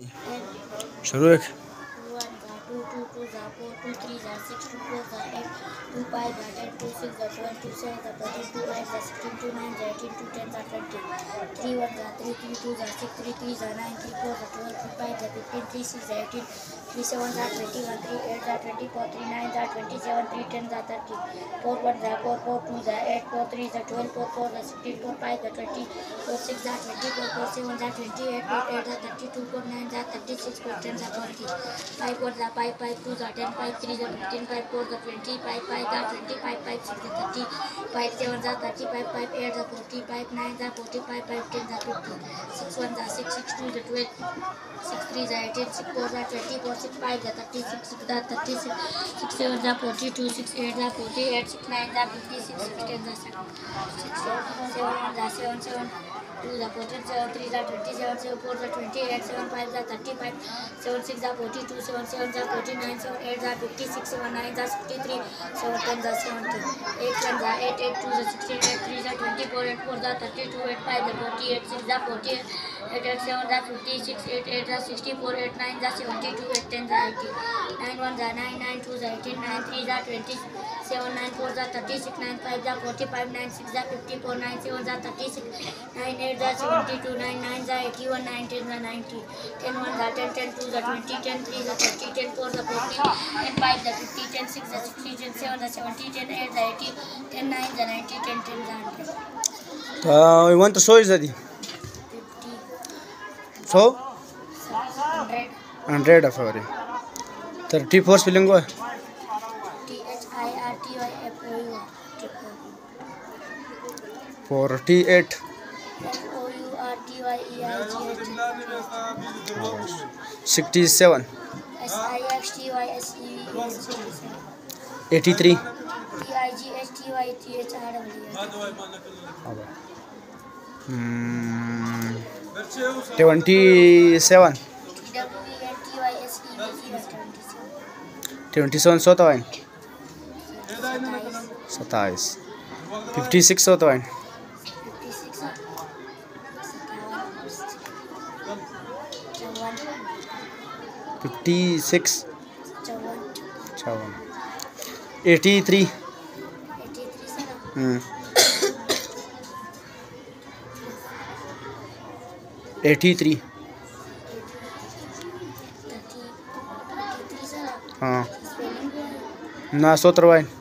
शुरू एक 2 2 2 4 2 3 6 2 4 8 2 5 10 2 6 12 2 7 13 2 8 16 2 9 18 2 10 20 3 1 3 3 2 6 3 3 9 3 4 12 3 5 15 3 6 18 3 7 21 3 8 24 3 9 27 3 10 30 4 1 4 4 2 8 4 3 12 4 4 16 4 5 20 4 6 24 4 7 28 4 8 32 4 9 36 4 10 40 5 1 5 5 2 10 5 3 15 5 4 20 5 5 20 5 5 6 30 5 7 35 5 8 40 5 9 45 5 10 50 6 1 6 6 2 12 6 3 18 6 4 20 4 6 5 36 6 36 6 7 42 6 8 48 6 9 56 6 10 6 7 7 2 14 7 3 27 7 4 28 7 5 35 7 6 42 7 7 49 7 8 56 7 9 63 7 10 70 8 1 8 8 2 16 8 3 24 8 4 32 8 5 48 6 48 8 8 7 56 8 8 64 8 9 72 8 10 80 9 1 9 9 2 18 9 3 20 7 9 4 36 9 5 45 9 6 54 9 7 36 9 8 72 9 9 81 9 10 90 10 1 10 10 2 20 10 3 30 10 4 40 10 5 50 10 6 60 10 7 70 10 8 80 10 9 90 10 10 100. You want to show is that 50 so 100 100 of our 34 spelling go THIRTYFOU 48 FOURTYEIGH 67 SIXTYSE 83 27 27 होता है 27 56 होता है 56 83 83 हाँ ना 17